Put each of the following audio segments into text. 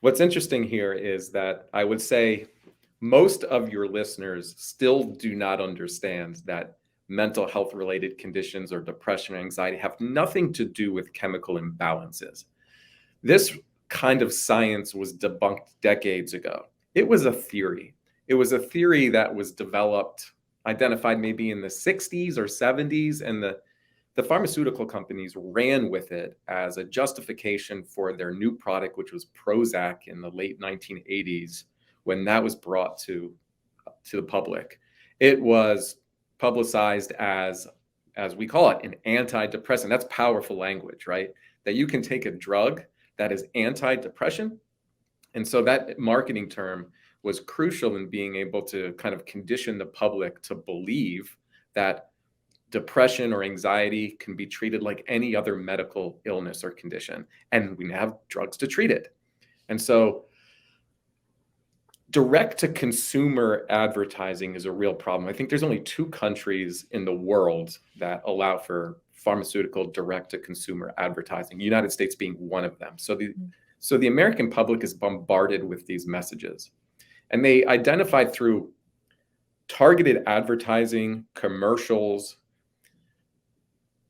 What's interesting here is that I would say most of your listeners still do not understand that mental health related conditions or depression or anxiety have nothing to do with chemical imbalances. This kind of science was debunked decades ago. It was a theory. It was a theory that was developed, identified maybe in the 60s or 70s, and the pharmaceutical companies ran with it as a justification for their new product, which was Prozac in the late 1980s, when that was brought to the public. It was publicized as we call it, an anti-depressant. That's powerful language, right? That you can take a drug that is anti-depression. And so that marketing term was crucial in being able to kind of condition the public to believe that depression or anxiety can be treated like any other medical illness or condition, and we have drugs to treat it. And so direct to consumer advertising is a real problem. I think there's only 2 countries in the world that allow for pharmaceutical direct to consumer advertising, United States being one of them. So the American public is bombarded with these messages, and they identified through targeted advertising, commercials,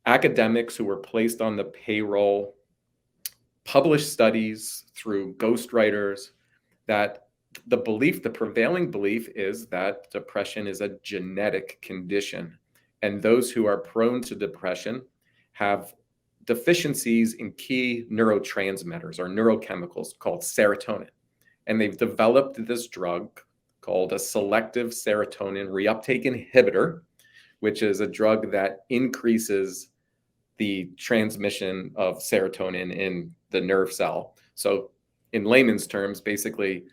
academics who were placed on the payroll, published studies through ghostwriters, that the prevailing belief is that depression is a genetic condition. And those who are prone to depression have deficiencies in key neurotransmitters or neurochemicals called serotonin. And they've developed this drug called a selective serotonin reuptake inhibitor, which is a drug that increases the transmission of serotonin in the nerve cell. So in layman's terms, basically,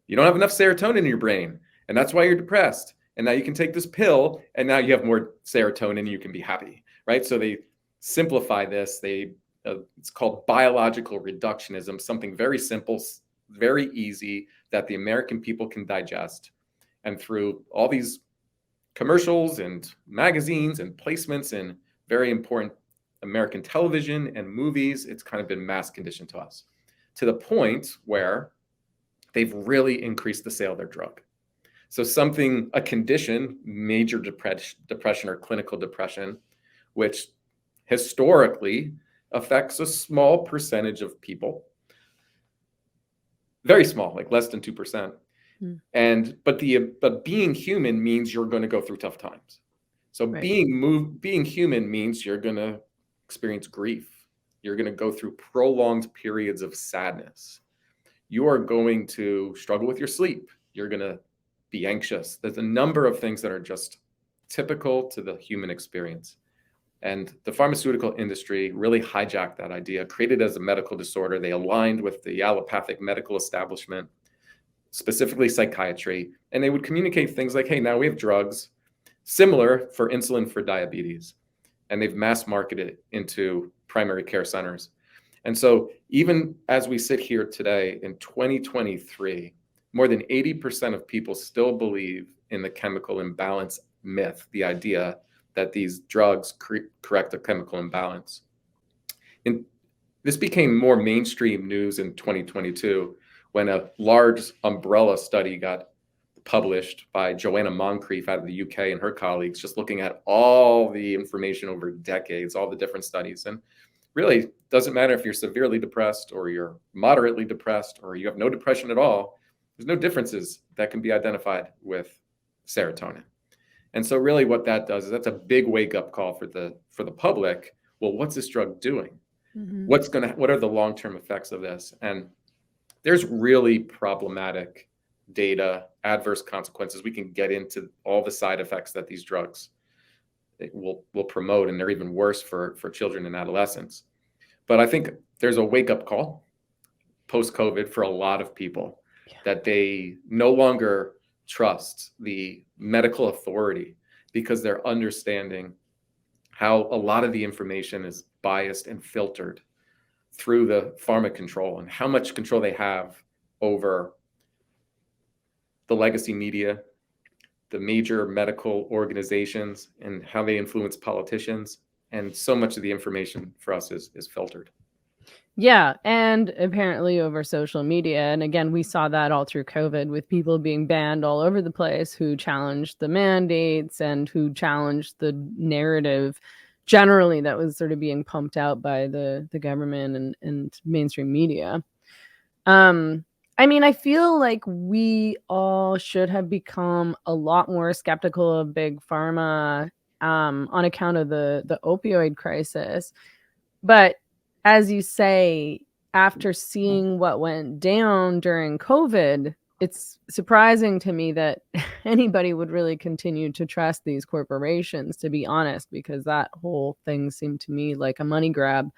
you don't have enough serotonin in your brain, and that's why you're depressed. And now you can take this pill, and now you have more serotonin, and you can be happy, right? So they simplify this. It's called biological reductionism, something very simple, very easy, that the American people can digest. And through all these commercials and magazines and placements and very important American television and movies, it's kind of been mass conditioned to us, to the point where they've really increased the sale of their drug. So a condition, major depression or clinical depression, which historically affects a small percentage of people, very small, like less than 2%. But being human means you're going to go through tough times. So Right. being human means you're going to experience grief. You're going to go through prolonged periods of sadness. You are going to struggle with your sleep. You're going to be anxious. There's a number of things that are just typical to the human experience. And the pharmaceutical industry really hijacked that idea, created it as a medical disorder. They aligned with the allopathic medical establishment, specifically psychiatry, and they would communicate things like, hey, now we have drugs similar for insulin for diabetes, and they've mass marketed it into primary care centers. And so even as we sit here today in 2023, more than 80% of people still believe in the chemical imbalance myth, the idea that these drugs correct a chemical imbalance. And this became more mainstream news in 2022 when a large umbrella study got published by Joanna Moncrief out of the UK and her colleagues, just looking at all the information over decades, all the different studies. And really doesn't matter if you're severely depressed or you're moderately depressed or you have no depression at all. There's no differences that can be identified with serotonin. And so really what that does is that's a big wake up call for the public. Well, what's this drug doing? Mm-hmm. What are the long-term effects of this? And there's really problematic data, adverse consequences. We can get into all the side effects that these drugs will promote, and they're even worse for children and adolescents. But I think there's a wake-up call post-COVID for a lot of people that they no longer trust the medical authority because they're understanding how a lot of the information is biased and filtered through the pharma control and how much control they have over the legacy media, the major medical organizations, and how they influence politicians. And so much of the information for us is filtered. Yeah, and apparently over social media. And again, we saw that all through COVID with people being banned all over the place who challenged the mandates and who challenged the narrative generally that was sort of being pumped out by the government and mainstream media. Um, I mean, I feel like we all should have become a lot more skeptical of big pharma on account of the opioid crisis. But as you say, after seeing what went down during COVID, it's surprising to me that anybody would really continue to trust these corporations, to be honest, because that whole thing seemed to me like a money grab.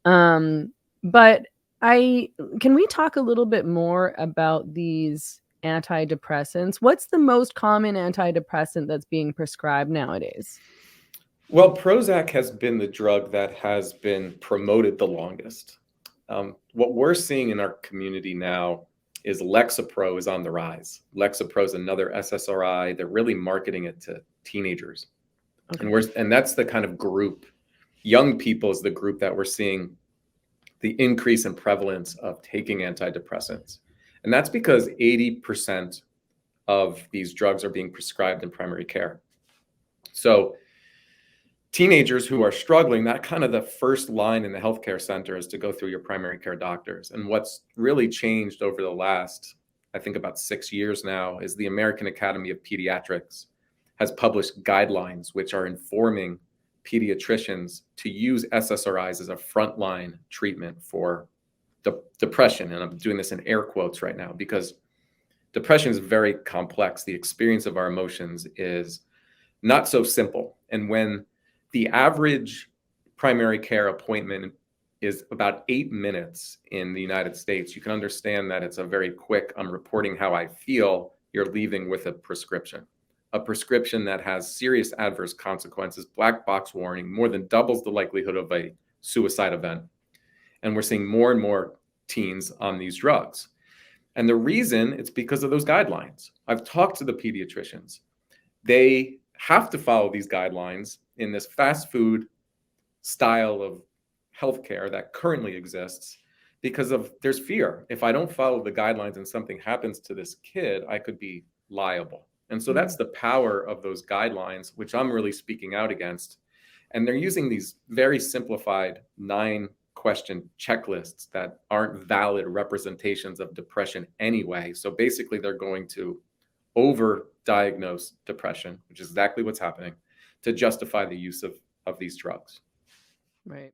But I can we talk a little bit more about these antidepressants? What's the most common antidepressant that's being prescribed nowadays? Well, Prozac has been the drug that has been promoted the longest. What we're seeing in our community now is Lexapro is on the rise. Lexapro is another SSRI. They're really marketing it to teenagers, and Okay. we're that's the kind of group. Young people is the group that we're seeing the increase in prevalence of taking antidepressants, and that's because 80% of these drugs are being prescribed in primary care. So teenagers who are struggling, that kind of the first line in the healthcare center is to go through your primary care doctors. And what's really changed over the last, I think about 6 years now, is the American Academy of Pediatrics has published guidelines which are informing pediatricians to use SSRIs as a frontline treatment for depression. And I'm doing this in air quotes right now because depression is very complex. The experience of our emotions is not so simple. And when the average primary care appointment is about 8 minutes in the United States, you can understand that it's a very quick, I'm reporting how I feel, you're leaving with a prescription that has serious adverse consequences, black box warning, more than doubles the likelihood of a suicide event. And we're seeing more and more teens on these drugs. And the reason it's because of those guidelines. I've talked to the pediatricians. They have to follow these guidelines in this fast food style of healthcare that currently exists because of there's fear. If I don't follow the guidelines and something happens to this kid, I could be liable. And so that's Mm. the power of those guidelines, which I'm really speaking out against. And they're using these very simplified 9-question checklists that aren't valid representations of depression anyway. So basically, they're going to over-diagnose depression, which is exactly what's happening, to justify the use of these drugs. Right.